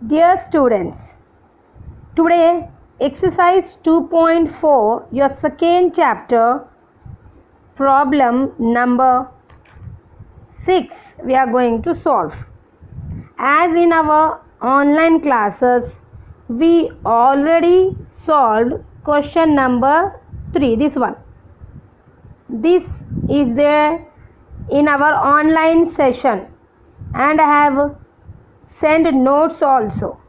Dear students, today exercise 2.4, your second chapter, problem number 6 we are going to solve. As in our online classes, we already solved question number 3, this one. This is there in our online session and I have sent notes also.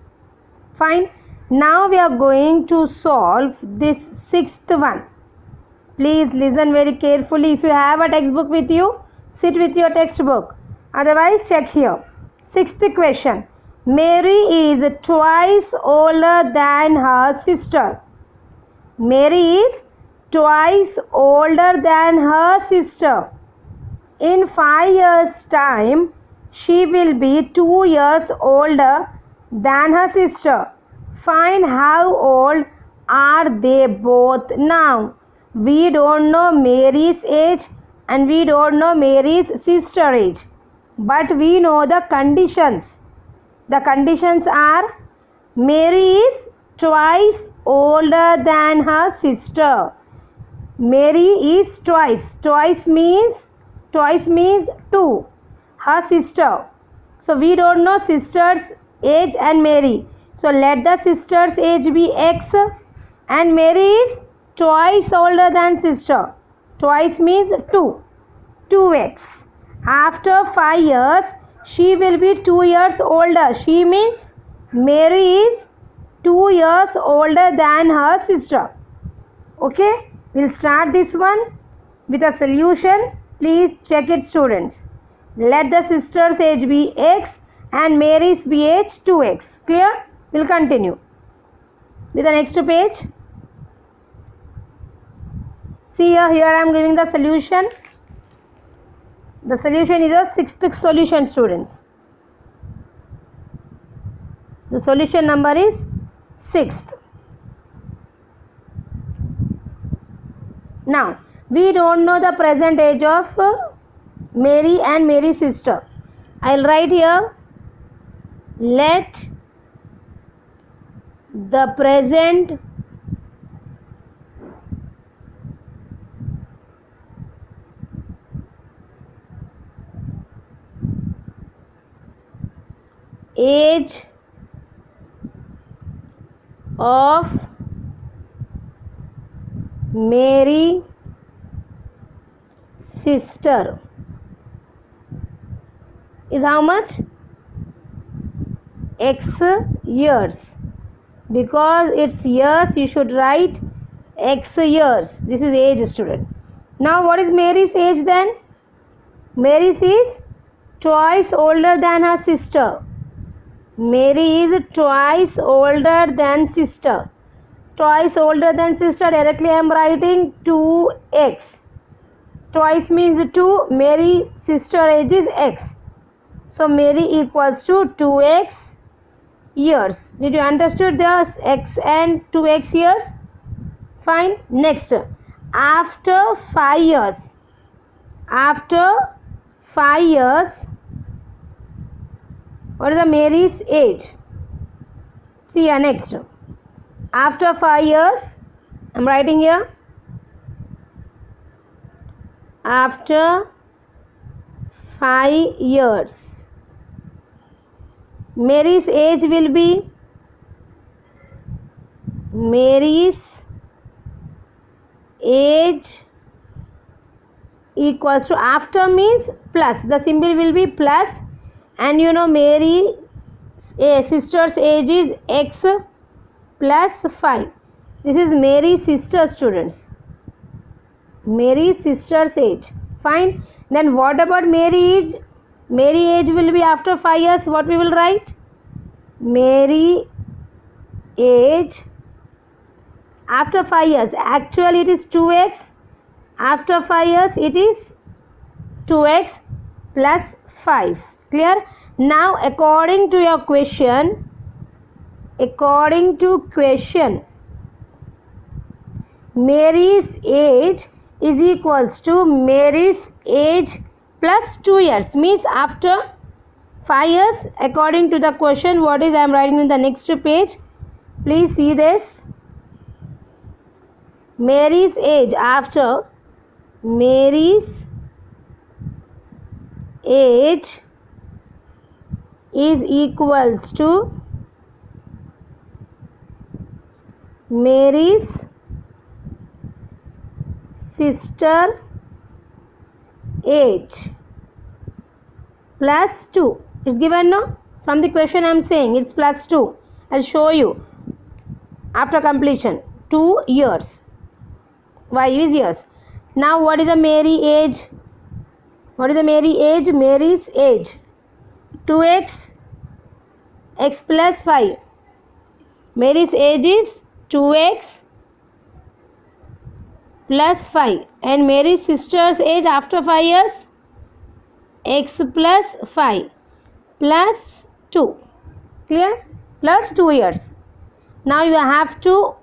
Fine. Now we are going to solve this sixth one. Please listen very carefully. If you have a textbook with you, sit with your textbook. Otherwise, check here. Sixth question. Mary is twice older than her sister. Mary is twice older than her sister. In 5 years' time, she will be 2 years older than her sister. Find how old are they both now. We don't know Mary's age and we don't know Mary's sister age. But we know the conditions. The conditions are Mary is twice older than her sister. Mary is twice. Twice means 2. Her sister. So we don't know sister's age and Mary. So let the sister's age be X and Mary is twice older than sister. Twice means 2. 2x. After 5 years, she will be 2 years older. She means Mary is 2 years older than her sister. Okay, we'll start this one with a solution. Please check it, students. Let the sister's age be X and Mary's be age 2x. Clear? We'll continue with the next page. See here I am giving the solution. The solution is a sixth solution, students. The solution number is 6th. Now, we don't know the present age of Mary and Mary's sister. I'll write here, let the present age of Mary sister is how much? X years. Because it's years, you should write X years. This is age, student. Now what is Mary's age then? Mary's is twice older than her sister. Mary is twice older than sister. Twice older than sister, directly I am writing 2x. Twice means 2. Mary's sister age is X. So Mary equals to 2x years. Did you understood this? X and 2x years? Fine. Next, after 5 years. After 5 years, what is the Mary's age? See here next. After 5 years, I am writing here. After 5 years, Mary's age will be Mary's age equals to, after means plus, the symbol will be plus, and you know Mary's sister's age is X plus 5. This is Mary's sister, students. Mary's sister's age. Fine. Then what about Mary age? Mary age will be after 5 years. What we will write? Mary age after 5 years. Actually it is 2x. After 5 years it is 2x plus 5. Clear? Now according to your question, Mary's age is equals to Mary's age plus 2 years, means after 5 years according to the question. What is I am writing in the next page? Please see this. Mary's age after Mary's age is equals to Mary's sister age plus 2. It's given, no? From the question I am saying it's plus 2. I'll show you after completion. 2 years. Y is years. Now what is the Mary age? What is the Mary age? Mary's age 2x x plus 5. Mary's age is 2x plus 5 and Mary's sister's age after 5 years x plus 5 plus 2. Clear? Plus 2 years. Now you have to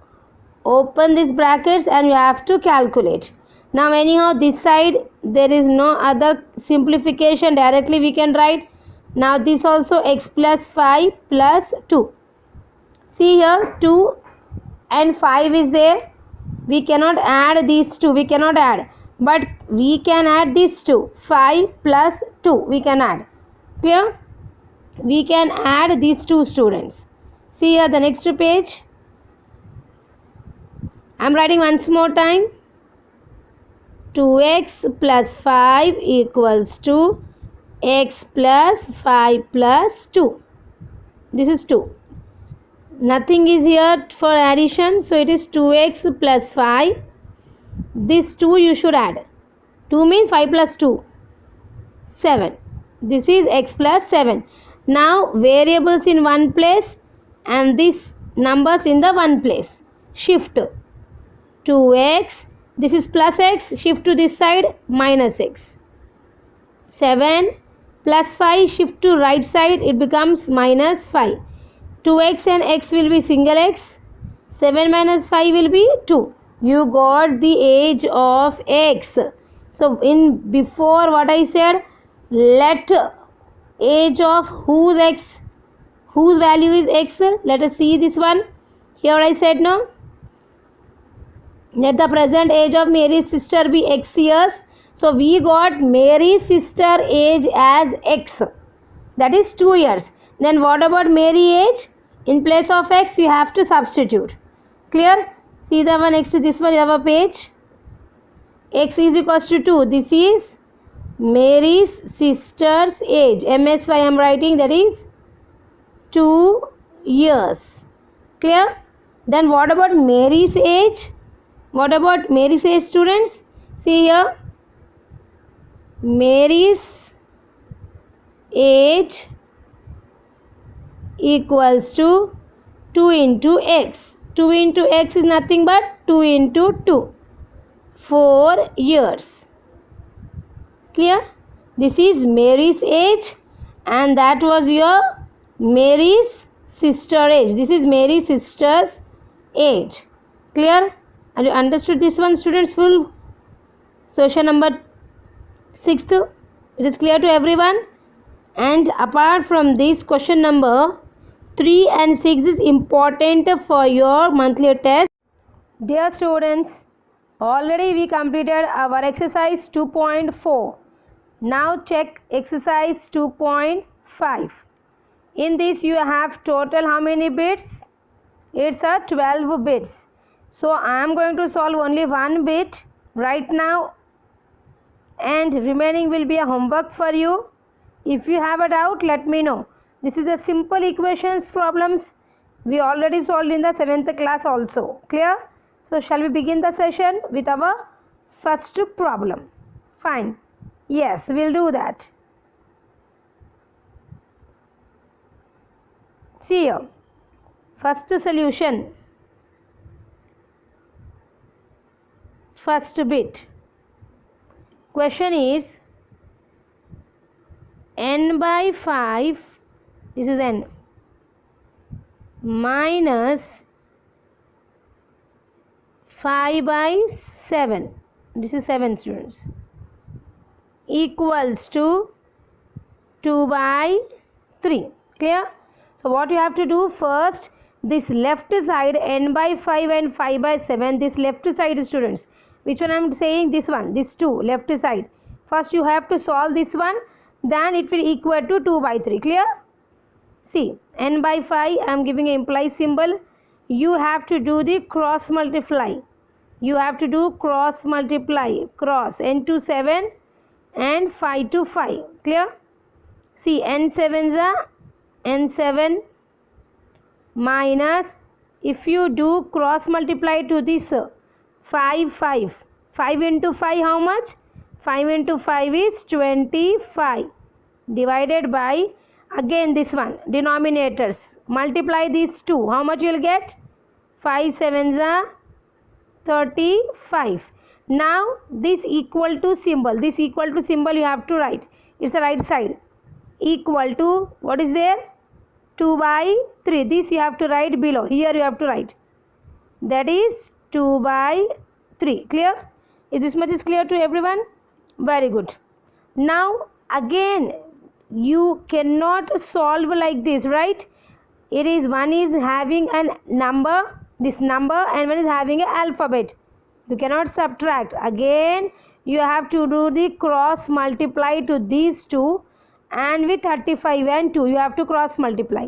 open these brackets and you have to calculate. Now anyhow this side there is no other simplification, directly we can write. Now this also x plus 5 plus 2. See here 2 and 5 is there. We cannot add these two, we cannot add, but we can add these two. 5 plus 2 we can add. Clear? We can add these two, students. See here the next page. I am writing once more time. 2x plus 5 equals to x plus 5 plus 2. This is 2. Nothing is here for addition, so it is 2x plus 5. This 2 you should add. 2 means 5 plus 2. 7. This is x plus 7. Now variables in one place and these numbers in the one place. Shift. 2x. This is plus x. Shift to this side, minus x. 7 plus 5. Shift to right side. It becomes minus 5. 2x and x will be single x. 7 minus 5 will be 2. You got the age of x. So in before what I said, let age of whose x, whose value is x. Let us see this one. Here I said no. Let the present age of Mary's sister be x years. So we got Mary's sister age as x. That is 2 years. Then what about Mary age? In place of x you have to substitute. Clear? See the one next to this one, our page. X is equals to 2. This is Mary's sister's age. MSY I am writing, that is 2 years. Clear? Then what about Mary's age? What about Mary's age, students? See here. Mary's age equals to 2 into x. 2 into x is nothing but 2 into 2. 4 years. Clear? This is Mary's age and that was your Mary's sister age. This is Mary's sister's age. Clear? Have you understood this one, students? Full question number 6. It is clear to everyone? And apart from this, question number 3 and 6 is important for your monthly test. Dear students, already we completed our exercise 2.4. Now check exercise 2.5. In this you have total how many bits? It's a 12 bits. So I am going to solve only one bit right now and remaining will be a homework for you. If you have a doubt, let me know. This is the simple equations problems we already solved in the 7th class also. Clear? So shall we begin the session with our first problem? Fine. Yes, we'll do that. See here. First solution. First bit. Question is n by 5, this is n, minus 5 by 7, this is 7 students, equals to 2 by 3. Clear? So what you have to do first, this left side n by 5 and 5 by 7, this left side students, which one I am saying, this one, this 2 left side, first you have to solve this one, then it will equal to 2 by 3. Clear? See, n by 5 I am giving an implied symbol, you have to do the cross multiply, you have to do cross multiply, cross n to 7 and 5 to 5. Clear? See, n7 is n7 minus, if you do cross multiply to this 5 into 5 how much, 5 into 5 is 25 divided by, again this one denominators, multiply these two, how much you will get, 5 7s are 35. Now this equal to symbol, this equal to symbol you have to write, it's the right side, equal to, what is there, 2 by 3, this you have to write below, here you have to write, that is 2 by 3. Clear? Is this much is clear to everyone? Very good. Now again you cannot solve like this, right? It is, one is having a number, this number, and one is having an alphabet, you cannot subtract, again you have to do the cross multiply to these two, and with 35 and 2 you have to cross multiply.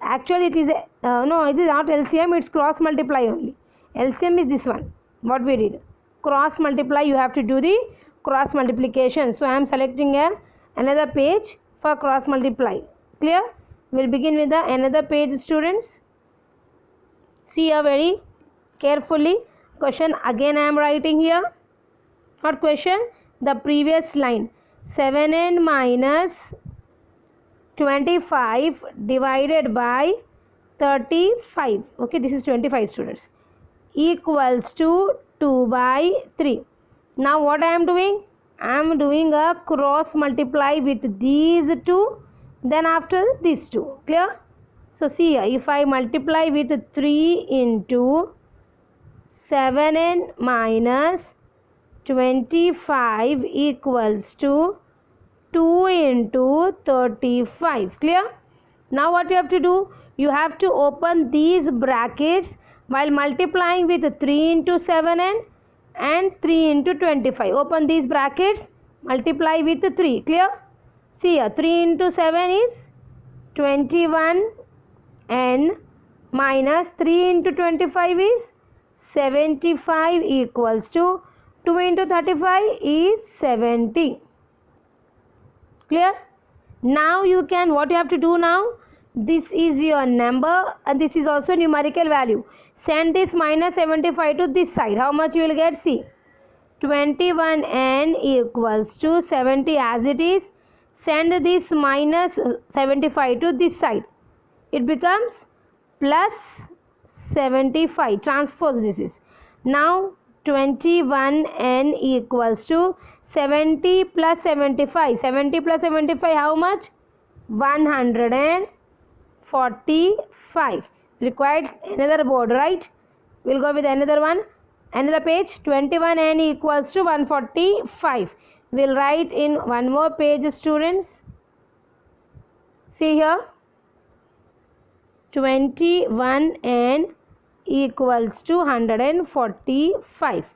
Actually it is no, it is not LCM, it's cross multiply only. LCM is this one, what we did, cross multiply, you have to do the cross multiplication. So I am selecting another page for cross multiply. Clear? We'll begin with the another page students. See here very carefully, question again I am writing here. What question? The previous line, 7n minus 25 divided by 35, okay, this is 25 students, equals to 2 by 3. Now what I am doing? I am doing a cross multiply with these two, then after these two. Clear? So see here, if I multiply with 3 into 7n minus 25 equals to 2 into 35. Clear? Now what you have to do? You have to open these brackets while multiplying with 3 into 7n and 3 into 25. Open these brackets, multiply with 3. Clear? See here, 3 into 7 is 21n minus 3 into 25 is 75 equals to 2 into 35 is 70. Clear? Now you can, what you have to do now, this is your number and this is also numerical value. Send this minus 75 to this side. How much you will get? See, 21n equals to 70 as it is. Send this minus 75 to this side. It becomes plus 75. Transpose this is. Now 21n equals to 70 plus 75. 70 plus 75 how much? 145. Required another board, right? We'll go with another one. Another page. 21n equals to 145. We'll write in one more page students. See here. 21n equals to 145.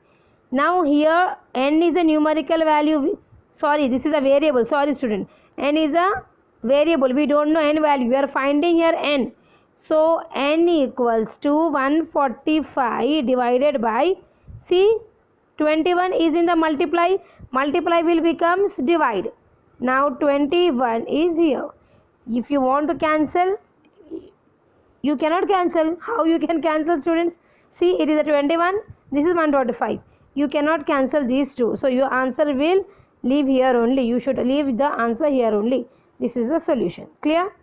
Now here n is a numerical value. Sorry, this is a variable. Sorry student. N is a variable. We don't know n value. We are finding here n. So n equals to 145 divided by, see, 21 is in the multiply. Multiply will becomes divide. Now 21 is here. If you want to cancel, you cannot cancel. How you can cancel students? See, it is a 21. This is 145. You cannot cancel these two. So your answer will leave here only. You should leave the answer here only. This is the solution. Clear?